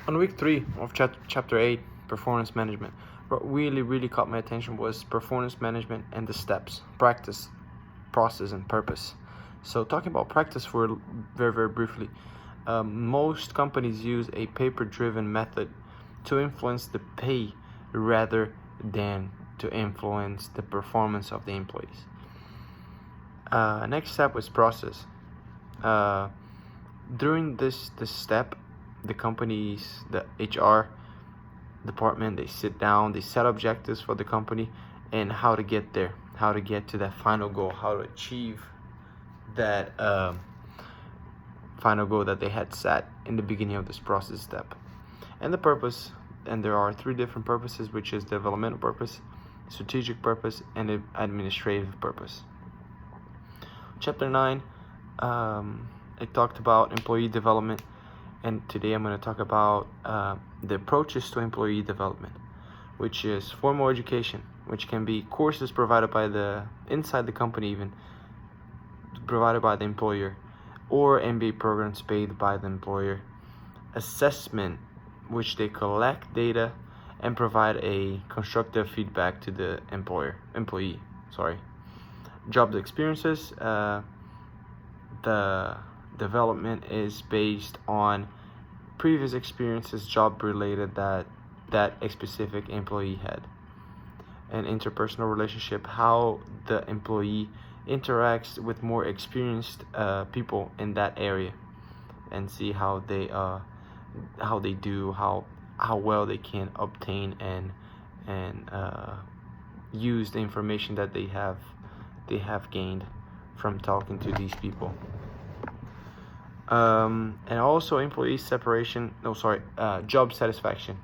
On week 3 of chapter 8, performance management, what really caught my attention was performance management and the steps, practice, process, and purpose. So talking about practice for very briefly, most companies use a paper-driven method to influence the pay rather than to influence the performance of the employees. Next step was process. During this step, the companies, the HR department, they sit down, they set objectives for the company and how to get there, how to get to that final goal, how to achieve that final goal that they had set in the beginning of this process step. And the purpose, and there are 3 different purposes, which is developmental purpose, strategic purpose, and administrative purpose. Chapter 9, it talked about employee development, and today I'm going to talk about the approaches to employee development, which is formal education, which can be courses provided by inside the company, even provided by the employer, or MBA programs paid by the employer. Assessment, which they collect data and provide a constructive feedback to the employee. Job experiences, the development is based on previous experiences, job related, that a specific employee had. And interpersonal relationship, how the employee interacts with more experienced people in that area, and see how they do, how well they can obtain and use the information that they have gained from talking to these people. And also job satisfaction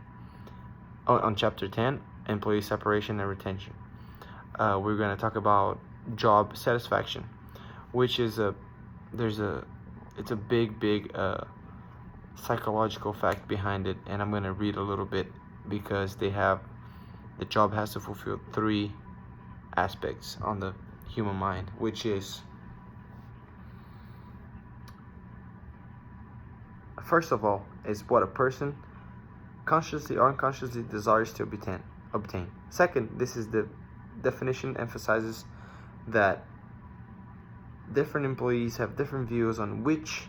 on chapter 10, employee separation and retention. We're going to talk about job satisfaction, which is it's a big psychological fact behind it, and I'm going to read a little bit because the job has to fulfill 3 aspects on the human mind, which is, first of all, is what a person consciously or unconsciously desires to obtain. Second, this is the definition, emphasizes that different employees have different views on which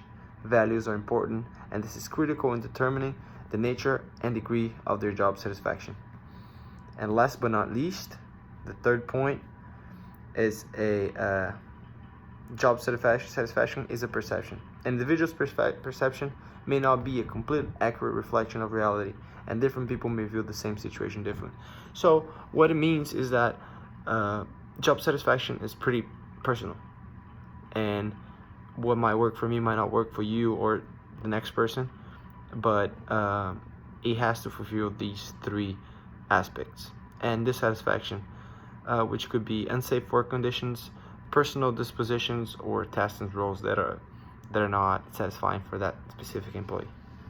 values are important, and this is critical in determining the nature and degree of their job satisfaction. And last but not least, the third point is a job satisfaction is a perception. An individual's perception may not be a complete accurate reflection of reality, and different people may view the same situation differently. So what it means is that job satisfaction is pretty personal, and what might work for me might not work for you or the next person, but it has to fulfill these 3 aspects. And dissatisfaction, which could be unsafe work conditions, personal dispositions, or tasks and roles that are not satisfying for that specific employee.